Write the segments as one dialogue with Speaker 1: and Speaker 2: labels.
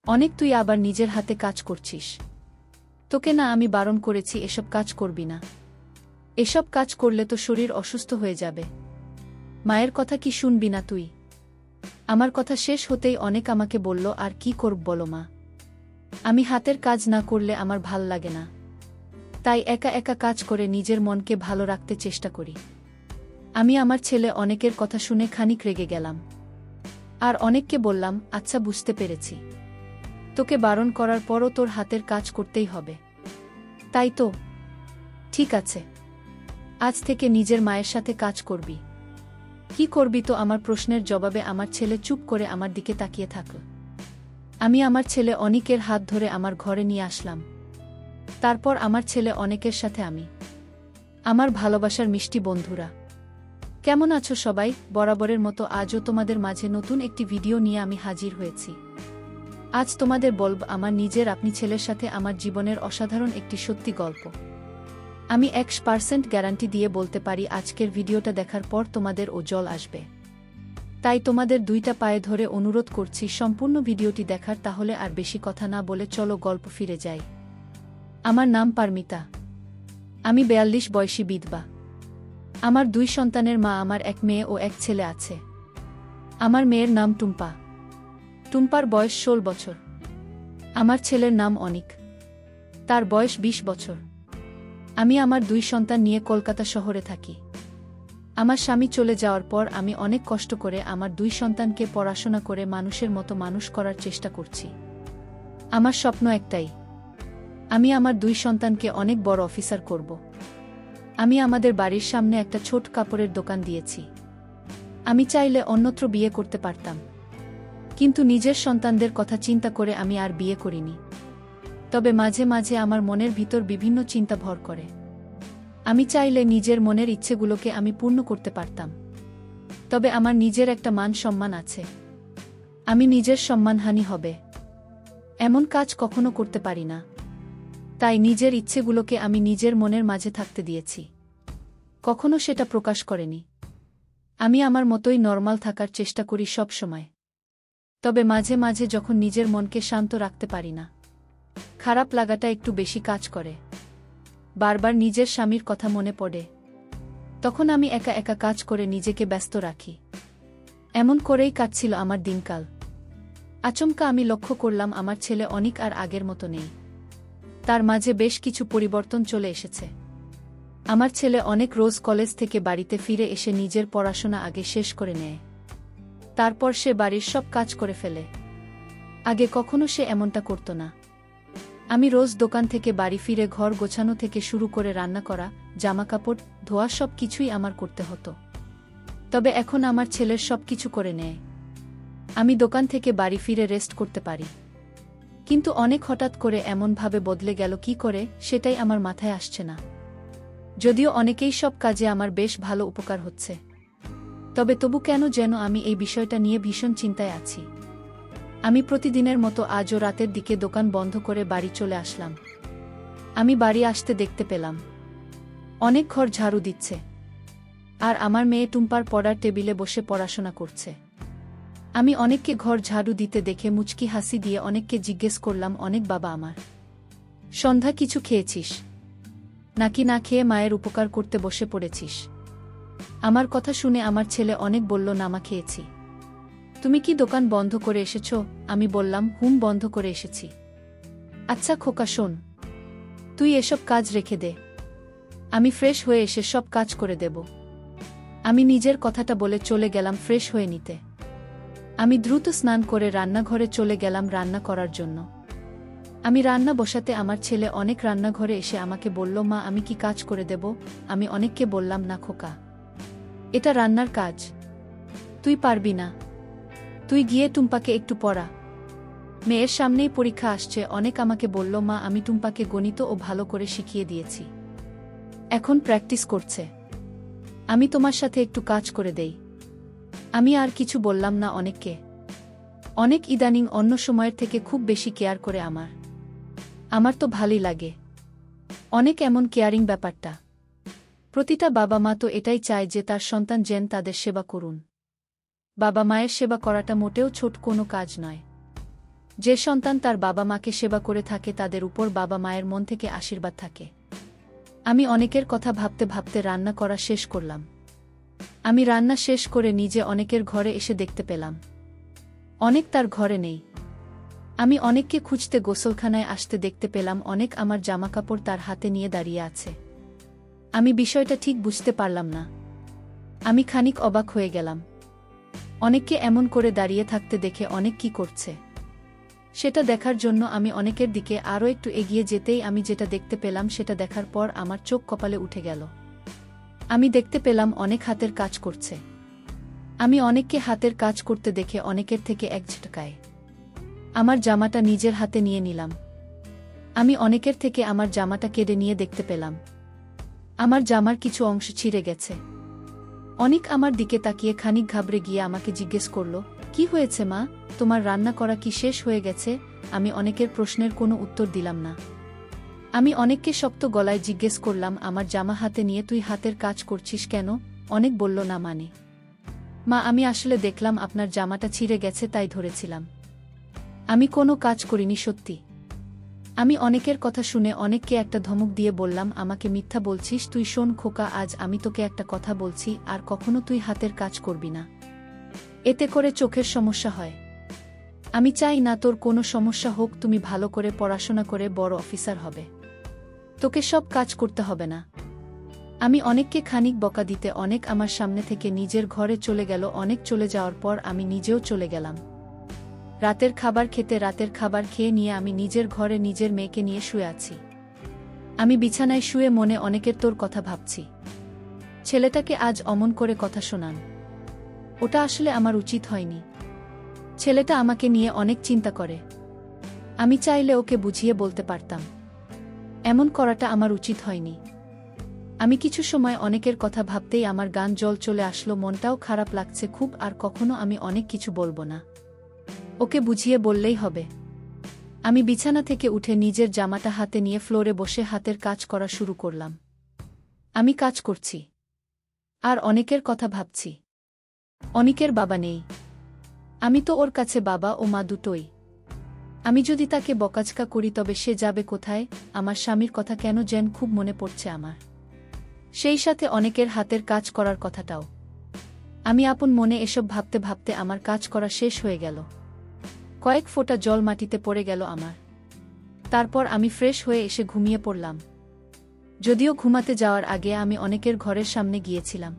Speaker 1: অনেক তুই আবার নিজের হাতে কাজ করছিস। তোকে না আমি বারণ করেছি এসব কাজ করবি না। এসব কাজ করলে তো শরীর অসুস্থ হয়ে যাবে। মায়ের কথা কি শুনবি না তুই? আমার কথা শেষ হতেই অনেক আমাকে বলল, আর কি করব বলো মা? আমি হাতের কাজ না করলে আমার ভাল লাগে না। তাই একা একা কাজ করে নিজের মনকে ভালো রাখতে চেষ্টা করি। আমি আমার ছেলে অনেকের কথা শুনে খানিক রেগে গেলাম। আর অনেককে বললাম, আচ্ছা বুঝতে পেরেছি, তোকে বারণ করার পরও তোর হাতের কাজ করতেই হবে, তাই তো? ঠিক আছে, আজ থেকে নিজের মায়ের সাথে কাজ করবি। কি করবি তো? আমার প্রশ্নের জবাবে আমার ছেলে চুপ করে আমার দিকে তাকিয়ে থাকল। আমি আমার ছেলে অনিকের হাত ধরে আমার ঘরে নিয়ে আসলাম। তারপর আমার ছেলে অনেকের সাথে আমি। আমার ভালোবাসার মিষ্টি বন্ধুরা, কেমন আছো সবাই? বরাবরের মতো আজও তোমাদের মাঝে নতুন একটি ভিডিও নিয়ে আমি হাজির হয়েছি। আজ তোমাদের বলব আমার নিজের আপনি ছেলের সাথে আমার জীবনের অসাধারণ একটি সত্যি গল্প। আমি 100% গ্যারান্টি দিয়ে বলতে পারি আজকের ভিডিওটা দেখার পর তোমাদের ও জল আসবে। তাই তোমাদের দুইটা পায়ে ধরে অনুরোধ করছি সম্পূর্ণ ভিডিওটি দেখার। তাহলে আর বেশি কথা না বলে চলো গল্প ফিরে যাই। আমার নাম পারমিতা। আমি 42 বয়সী বিধবা। আমার 2 সন্তানের মা। আমার এক মেয়ে ও এক ছেলে আছে। আমার মেয়ের নাম টুম্পা। টুম্পার বয়স 16 বছর। আমার ছেলের নাম অনিক, তার বয়স 20 বছর। আমি আমার 2 সন্তান নিয়ে কলকাতা শহরে থাকি। আমার স্বামী চলে যাওয়ার পর আমি অনেক কষ্ট করে আমার 2 সন্তানকে পড়াশোনা করে মানুষের মতো মানুষ করার চেষ্টা করছি। আমার স্বপ্ন একটাই, আমি আমার 2 সন্তানকে অনেক বড় অফিসার করব। আমি আমাদের বাড়ির সামনে একটা ছোট কাপড়ের দোকান দিয়েছি। আমি চাইলে অন্যত্র বিয়ে করতে পারতাম, কিন্তু নিজের সন্তানদের কথা চিন্তা করে আমি আর বিয়ে করিনি। তবে মাঝে মাঝে আমার মনের ভিতর বিভিন্ন চিন্তা ভর করে। আমি চাইলে নিজের মনের ইচ্ছেগুলোকে আমি পূর্ণ করতে পারতাম। তবে আমার নিজের একটা মান সম্মান আছে। আমি নিজের সম্মানহানি হবে এমন কাজ কখনো করতে পারি না। তাই নিজের ইচ্ছেগুলোকে আমি নিজের মনের মাঝে থাকতে দিয়েছি, কখনো সেটা প্রকাশ করেনি। আমি আমার মতোই নরমাল থাকার চেষ্টা করি সব সময়। তবে মাঝে মাঝে যখন নিজের মনকে শান্ত রাখতে পারি না, খারাপ লাগাটা একটু বেশি কাজ করে। বারবার নিজের স্বামীর কথা মনে পড়ে। তখন আমি একা একা কাজ করে নিজেকে ব্যস্ত রাখি। এমন করেই কাটছিল আমার দিনকাল। আচমকা আমি লক্ষ্য করলাম আমার ছেলে অনিক আর আগের মতো নেই। তার মাঝে বেশ কিছু পরিবর্তন চলে এসেছে। আমার ছেলে অনেক রোজ কলেজ থেকে বাড়িতে ফিরে এসে নিজের পড়াশোনা আগে শেষ করে নেয়। তারপর সে বাড়ির সব কাজ করে ফেলে। আগে কখনো সে এমনটা করত না। আমি রোজ দোকান থেকে বাড়ি ফিরে ঘর গোছানো থেকে শুরু করে রান্না করা, জামাকাপড় ধোয়া সব কিছুই আমার করতে হতো। তবে এখন আমার ছেলের সব কিছু করে নেয়। আমি দোকান থেকে বাড়ি ফিরে রেস্ট করতে পারি। কিন্তু অনেক হঠাৎ করে এমনভাবে বদলে গেল কি করে সেটাই আমার মাথায় আসছে না। যদিও অনেকেই সব কাজে আমার বেশ ভালো উপকার হচ্ছে, তবে তবু কেন যেন আমি এই বিষয়টা নিয়ে ভীষণ চিন্তায় আছি। আমি প্রতিদিনের মতো আজও রাতের দিকে দোকান বন্ধ করে বাড়ি চলে আসলাম। আমি বাড়ি আসতে দেখতে পেলাম অনেক ঘর ঝাড়ু দিচ্ছে, আর আমার মেয়ে টুম্পার পড়ার টেবিলে বসে পড়াশোনা করছে। আমি অনেককে ঘর ঝাড়ু দিতে দেখে মুচকি হাসি দিয়ে অনেককে জিজ্ঞেস করলাম, অনেক বাবা আমার, সন্ধ্যা কিছু খেয়েছিস নাকি না খেয়ে মায়ের উপকার করতে বসে পড়েছিস? আমার কথা শুনে আমার ছেলে অনেক বলল, নামা খেয়েছি। তুমি কি দোকান বন্ধ করে এসেছ? আমি বললাম, হুম, বন্ধ করে এসেছি। আচ্ছা খোকা শোন, তুই এসব কাজ রেখে দে, আমি ফ্রেশ হয়ে এসে সব কাজ করে দেব। আমি নিজের কথাটা বলে চলে গেলাম ফ্রেশ হয়ে নিতে। আমি দ্রুত স্নান করে রান্নাঘরে চলে গেলাম রান্না করার জন্য। আমি রান্না বসাতে আমার ছেলে অনেক রান্নাঘরে এসে আমাকে বলল, মা আমি কি কাজ করে দেব? আমি অনেককে বললাম, না খোকা, এটা রান্নার কাজ, তুই পারবি না, তুই গিয়ে টুম্পাকে একটু পড়া। মেয়ের সামনেই পরীক্ষা আসছে। অনেক আমাকে বলল, মা আমি টুম্পাকে গণিত ও ভালো করে শিখিয়ে দিয়েছি, এখন প্র্যাকটিস করছে, আমি তোমার সাথে একটু কাজ করে দেই। আমি আর কিছু বললাম না অনেককে। অনেক ইদানিং অন্য সময়ের থেকে খুব বেশি কেয়ার করে আমার তো ভালোই লাগে অনেক এমন কেয়ারিং ব্যাপারটা। প্রতিটা বাবা মা তো এটাই চায় যে তার সন্তান যেন তাদের সেবা করুন। বাবা মায়ের সেবা করাটা মোটেও ছোট কোনো কাজ নয়। যে সন্তান তার বাবা মাকে সেবা করে থাকে তাদের উপর বাবা মায়ের মন থেকে আশীর্বাদ থাকে। আমি অনেকের কথা ভাবতে ভাবতে রান্না করা শেষ করলাম। আমি রান্না শেষ করে নিজে অনেকের ঘরে এসে দেখতে পেলাম অনেক তার ঘরে নেই। আমি অনেককে খুঁজতে গোসলখানায় আসতে দেখতে পেলাম অনেক আমার জামাকাপড় তার হাতে নিয়ে দাঁড়িয়ে আছে। আমি বিষয়টা ঠিক বুঝতে পারলাম না। আমি খানিক অবাক হয়ে গেলাম। অনেককে এমন করে দাঁড়িয়ে থাকতে দেখে অনেক কি করছে সেটা দেখার জন্য আমি অনেকের দিকে আরও একটু এগিয়ে যেতেই আমি যেটা দেখতে পেলাম সেটা দেখার পর আমার চোখ কপালে উঠে গেল। আমি দেখতে পেলাম অনেক হাতের কাজ করছে। আমি অনেককে হাতের কাজ করতে দেখে অনেকের থেকে এক ঝটকায় আমার জামাটা নিজের হাতে নিয়ে নিলাম। আমি অনেকের থেকে আমার জামাটা কেড়ে নিয়ে দেখতে পেলাম আমার জামার কিছু অংশ ছিঁড়ে গেছে। অনেক আমার দিকে তাকিয়ে খানিক ঘাবড়ে গিয়ে আমাকে জিজ্ঞেস করল, কি হয়েছে মা, তোমার রান্না করা কি শেষ হয়ে গেছে? আমি অনেকের প্রশ্নের কোনো উত্তর দিলাম না। আমি অনেককে শক্ত গলায় জিজ্ঞেস করলাম, আমার জামা হাতে নিয়ে তুই হাতের কাজ করছিস কেন? অনেক বলল, না মানে মা, আমি আসলে দেখলাম আপনার জামাটা ছিঁড়ে গেছে তাই ধরেছিলাম। আমি কোনো কাজ করিনি সত্যি। আমি অনেকের কথা শুনে অনেককে একটা ধমক দিয়ে বললাম, আমাকে মিথ্যা বলছিস তুই? শোন খোকা, আজ আমি তোকে একটা কথা বলছি, আর কখনো তুই হাতের কাজ করবি না। এতে করে চোখের সমস্যা হয়। আমি চাই না তোর কোনো সমস্যা হোক। তুমি ভালো করে পড়াশোনা করে বড় অফিসার হবে, তোকে সব কাজ করতে হবে না। আমি অনেককে খানিক বকা দিতে অনেক আমার সামনে থেকে নিজের ঘরে চলে গেল। অনেক চলে যাওয়ার পর আমি নিজেও চলে গেলাম রাতের খাবার খেতে। রাতের খাবার খেয়ে নিয়ে আমি নিজের ঘরে নিজের মেয়েকে নিয়ে শুয়ে আছি। আমি বিছানায় শুয়ে মনে অনেকের তোর কথা ভাবছি। ছেলেটাকে আজ অমন করে কথা শোনান, ওটা আসলে আমার উচিত হয়নি। ছেলেটা আমাকে নিয়ে অনেক চিন্তা করে। আমি চাইলে ওকে বুঝিয়ে বলতে পারতাম, এমন করাটা আমার উচিত হয়নি। আমি কিছু সময় অনেকের কথা ভাবতেই আমার গান জল চলে আসলো, মনটাও খারাপ লাগছে খুব। আর কখনো আমি অনেক কিছু বলবো না, ওকে বুঝিয়ে বললেই হবে। আমি বিছানা থেকে উঠে নিজের জামাটা হাতে নিয়ে ফ্লোরে বসে হাতের কাজ করা শুরু করলাম। আমি কাজ করছি আর অনেকের কথা ভাবছি। অনেকের বাবা নেই, আমি তো ওর কাছে বাবা ও মা দুটোই। আমি যদি তাকে বকাঝকা করি তবে সে যাবে কোথায়? আমার স্বামীর কথা কেন যেন খুব মনে পড়ছে আমার, সেই সাথে অনেকের হাতের কাজ করার কথাটাও। আমি আপন মনে এসব ভাবতে ভাবতে আমার কাজ করা শেষ হয়ে গেল। কয়েক ফোঁটা জল মাটিতে পড়ে গেল আমার। তারপর আমি ফ্রেশ হয়ে এসে ঘুমিয়ে পড়লাম। যদিও ঘুমাতে যাওয়ার আগে আমি অনেকের ঘরের সামনে গিয়েছিলাম।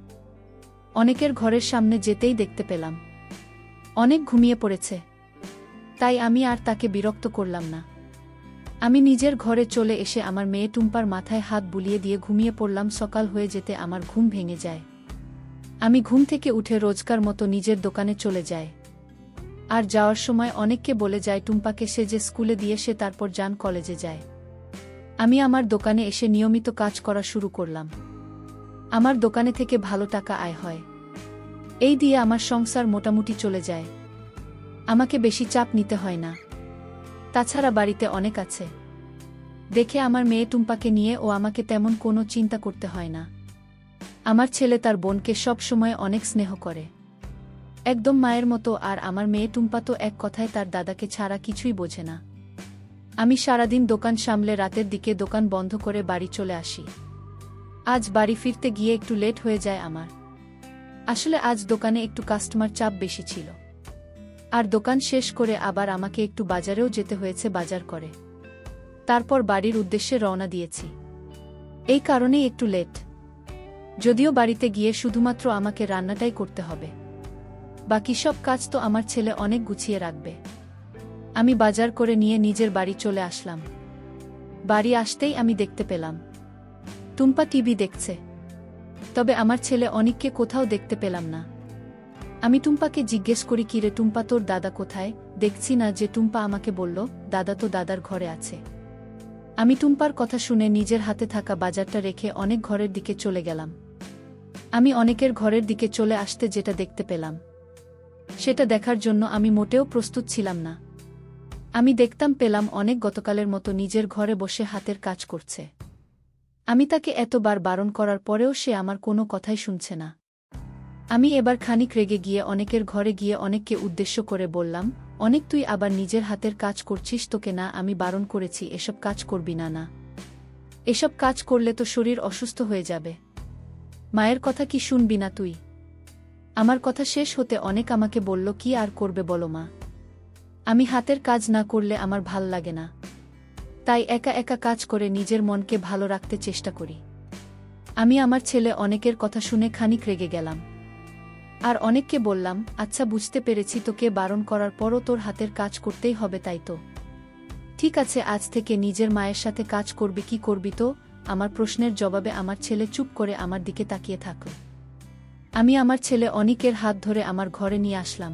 Speaker 1: অনেকের ঘরের সামনে যেতেই দেখতে পেলাম অনেক ঘুমিয়ে পড়েছে, তাই আমি আর তাকে বিরক্ত করলাম না। আমি নিজের ঘরে চলে এসে আমার মেয়ে টুম্পার মাথায় হাত বুলিয়ে দিয়ে ঘুমিয়ে পড়লাম। সকাল হয়ে যেতে আমার ঘুম ভেঙে যায়। আমি ঘুম থেকে উঠে রোজকার মতো নিজের দোকানে চলে যায়। আর যাওয়ার সময় অনেককে বলে যায় টুম্পাকে সে যে স্কুলে দিয়ে সে তারপর যান কলেজে যায়। আমি আমার দোকানে এসে নিয়মিত কাজ করা শুরু করলাম। আমার দোকানে থেকে ভালো টাকা আয় হয়, এই দিয়ে আমার সংসার মোটামুটি চলে যায়। আমাকে বেশি চাপ নিতে হয় না। তাছাড়া বাড়িতে অনেক আছে দেখে আমার মেয়ে টুম্পাকে নিয়ে ও আমাকে তেমন কোনো চিন্তা করতে হয় না। আমার ছেলে তার বোনকে সব সময় অনেক স্নেহ করে, একদম মায়ের মতো। আর আমার মেয়ে টুম্পা তো এক কথায় তার দাদাকে ছাড়া কিছুই বোঝে না। আমি সারাদিন দোকান সামলে রাতের দিকে দোকান বন্ধ করে বাড়ি চলে আসি। আজ বাড়ি ফিরতে গিয়ে একটু লেট হয়ে যায় আমার। আসলে আজ দোকানে একটু কাস্টমার চাপ বেশি ছিল, আর দোকান শেষ করে আবার আমাকে একটু বাজারেও যেতে হয়েছে বাজার করে। তারপর বাড়ির উদ্দেশ্যে রওনা দিয়েছি, এই কারণেই একটু লেট। যদিও বাড়িতে গিয়ে শুধুমাত্র আমাকে রান্নাটাই করতে হবে, বাকি সব কাজ তো আমার ছেলে অনেক গুছিয়ে রাখবে। আমি বাজার করে নিয়ে নিজের বাড়ি চলে আসলাম। বাড়ি আসতেই আমি দেখতে পেলাম টুম্পা টিভি দেখছে, তবে আমার ছেলে অনিককে কোথাও দেখতে পেলাম না। আমি টুম্পাকে জিজ্ঞেস করি, কিরে টুম্পা, তোর দাদা কোথায়? দেখছি না যে। টুম্পা আমাকে বলল, দাদা তো দাদার ঘরে আছে। আমি টুম্পার কথা শুনে নিজের হাতে থাকা বাজারটা রেখে অনেক ঘরের দিকে চলে গেলাম। আমি অনেকের ঘরের দিকে চলে আসতে যেটা দেখতে পেলাম সেটা দেখার জন্য আমি মোটেও প্রস্তুত ছিলাম না। আমি দেখতাম পেলাম অনেক গতকালের মতো নিজের ঘরে বসে হাতের কাজ করছে। আমি তাকে এতবার বারণ করার পরেও সে আমার কোনো কথাই শুনছে না। আমি এবার খানিক রেগে গিয়ে অনেকের ঘরে গিয়ে অনেককে উদ্দেশ্য করে বললাম, অনেক তুই আবার নিজের হাতের কাজ করছিস, তোকে না আমি বারণ করেছি এসব কাজ করবি না। না, এসব কাজ করলে তো শরীর অসুস্থ হয়ে যাবে। মায়ের কথা কি শুনবি না তুই? আমার কথা শেষ হতে অনেক আমাকে বলল, কি আর করবে বলো মা, আমি হাতের কাজ না করলে আমার ভাল লাগে না, তাই একা একা কাজ করে নিজের মনকে ভালো রাখতে চেষ্টা করি। আমি আমার ছেলে অনেকের কথা শুনে খানিক রেগে গেলাম, আর অনেককে বললাম, আচ্ছা বুঝতে পেরেছি, তোকে বারণ করার পরও তোর হাতের কাজ করতেই হবে, তাই তো? ঠিক আছে, আজ থেকে নিজের মায়ের সাথে কাজ করবি। কি করবি তো? আমার প্রশ্নের জবাবে আমার ছেলে চুপ করে আমার দিকে তাকিয়ে থাকল। আমি আমার ছেলে অনিকের হাত ধরে আমার ঘরে নিয়ে আসলাম।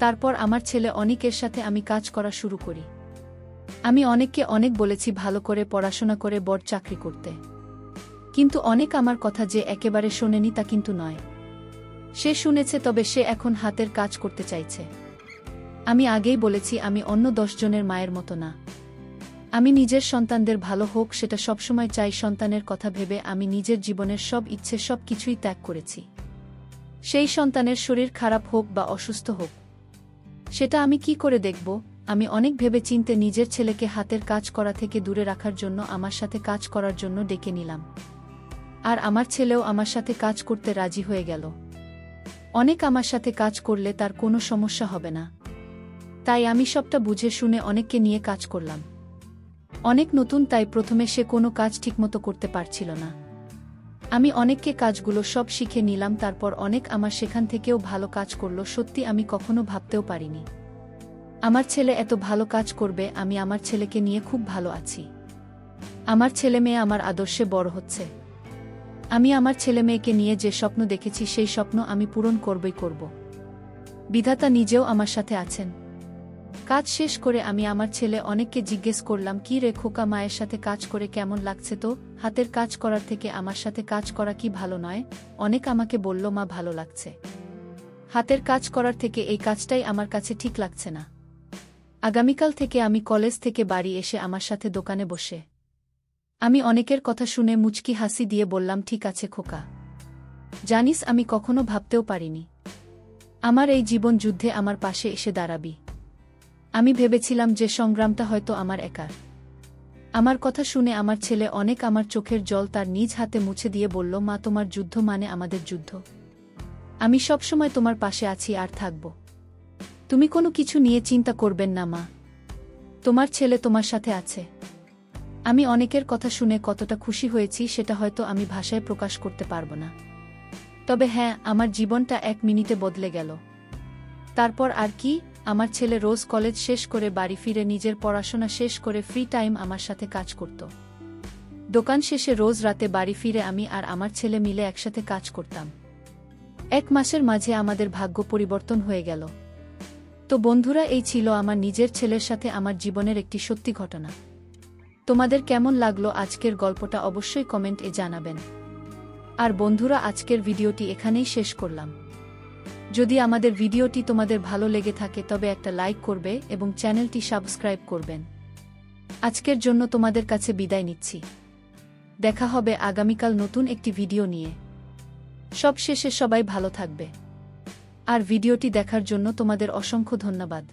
Speaker 1: তারপর আমার ছেলে অনিকের সাথে আমি কাজ করা শুরু করি। আমি অনেককে অনেক বলেছি ভালো করে পড়াশোনা করে বড় চাকরি করতে, কিন্তু অনেক আমার কথা যে একেবারে শোনেনি তা কিন্তু নয়। সে শুনেছে, তবে সে এখন হাতের কাজ করতে চাইছে। আমি আগেই বলেছি, আমি অন্য 10 জনের মায়ের মতো না। আমি নিজের সন্তানদের ভালো হোক সেটা সবসময় চাই। সন্তানের কথা ভেবে আমি নিজের জীবনের সব ইচ্ছে সব কিছুই ত্যাগ করেছি। সেই সন্তানের শরীর খারাপ হোক বা অসুস্থ হোক, সেটা আমি কি করে দেখব? আমি অনেক ভেবে চিন্তে নিজের ছেলেকে হাতের কাজ করা থেকে দূরে রাখার জন্য আমার সাথে কাজ করার জন্য ডেকে নিলাম। আর আমার ছেলেও আমার সাথে কাজ করতে রাজি হয়ে গেল। অনেক আমার সাথে কাজ করলে তার কোনো সমস্যা হবে না, তাই আমি সবটা বুঝে শুনে অনেককে নিয়ে কাজ করলাম। অনেক নতুন, তাই প্রথমে সে কোনো কাজ ঠিকমতো করতে পারছিল না। আমি অনেককে কাজগুলো সব শিখে নিলাম, তারপর অনেক আমার সেখান থেকেও ভালো কাজ করল। সত্যি আমি কখনো ভাবতেও পারিনি আমার ছেলে এত ভালো কাজ করবে। আমি আমার ছেলেকে নিয়ে খুব ভালো আছি। আমার ছেলে মেয়ে আমার আদর্শে বড় হচ্ছে। আমি আমার ছেলে মেয়েকে নিয়ে যে স্বপ্ন দেখেছি সেই স্বপ্ন আমি পূরণ করবই করব। বিধাতা নিজেও আমার সাথে আছেন। কাজ শেষ করে আমি আমার ছেলে অনেককে জিজ্ঞেস করলাম, কি রে খোকা, মায়ের সাথে কাজ করে কেমন লাগছে তো? হাতের কাজ করার থেকে আমার সাথে কাজ করা কি ভালো নয়? অনেক আমাকে বলল, মা ভালো লাগছে, হাতের কাজ করার থেকে এই কাজটাই আমার কাছে ঠিক লাগছে না। আগামীকাল থেকে আমি কলেজ থেকে বাড়ি এসে আমার সাথে দোকানে বসে। আমি অনেকের কথা শুনে মুচকি হাসি দিয়ে বললাম, ঠিক আছে খোকা, জানিস আমি কখনো ভাবতেও পারিনি আমার এই জীবন যুদ্ধে আমার পাশে এসে দাঁড়াবি। আমি ভেবেছিলাম যে সংগ্রামটা হয়তো আমার একার। আমার কথা শুনে আমার ছেলে অনেক আমার চোখের জল তার নিজ হাতে মুছে দিয়ে বলল, মা তোমার যুদ্ধ মানে আমাদের যুদ্ধ। আমি সবসময় তোমার পাশে আছি আর থাকব। তুমি কোনো কিছু নিয়ে চিন্তা করবেন না মা, তোমার ছেলে তোমার সাথে আছে। আমি অনেকের কথা শুনে কতটা খুশি হয়েছি সেটা হয়তো আমি ভাষায় প্রকাশ করতে পারবো না। তবে হ্যাঁ, আমার জীবনটা 1 মিনিটে বদলে গেল। তারপর আর কি, আমার ছেলে রোজ কলেজ শেষ করে বাড়ি ফিরে নিজের পড়াশোনা শেষ করে ফ্রি টাইম আমার সাথে কাজ করত। দোকান শেষে রোজ রাতে বাড়ি ফিরে আমি আর আমার ছেলে মিলে একসাথে কাজ করতাম। 1 মাসের মাঝে আমাদের ভাগ্য পরিবর্তন হয়ে গেল। তো বন্ধুরা, এই ছিল আমার নিজের ছেলের সাথে আমার জীবনের একটি সত্যি ঘটনা। তোমাদের কেমন লাগলো আজকের গল্পটা অবশ্যই কমেন্টে জানাবেন। আর বন্ধুরা, আজকের ভিডিওটি এখানেই শেষ করলাম। যদি আমাদের ভিডিওটি তোমাদের ভালো লেগে থাকে তবে একটা লাইক করবে এবং চ্যানেলটি সাবস্ক্রাইব করবেন। আজকের জন্য তোমাদের কাছে বিদায় নিচ্ছি। দেখা হবে আগামীকাল নতুন একটি ভিডিও নিয়ে। সবশেষে সবাই ভালো থাকবে। আর ভিডিওটি দেখার জন্য তোমাদের অসংখ্য ধন্যবাদ।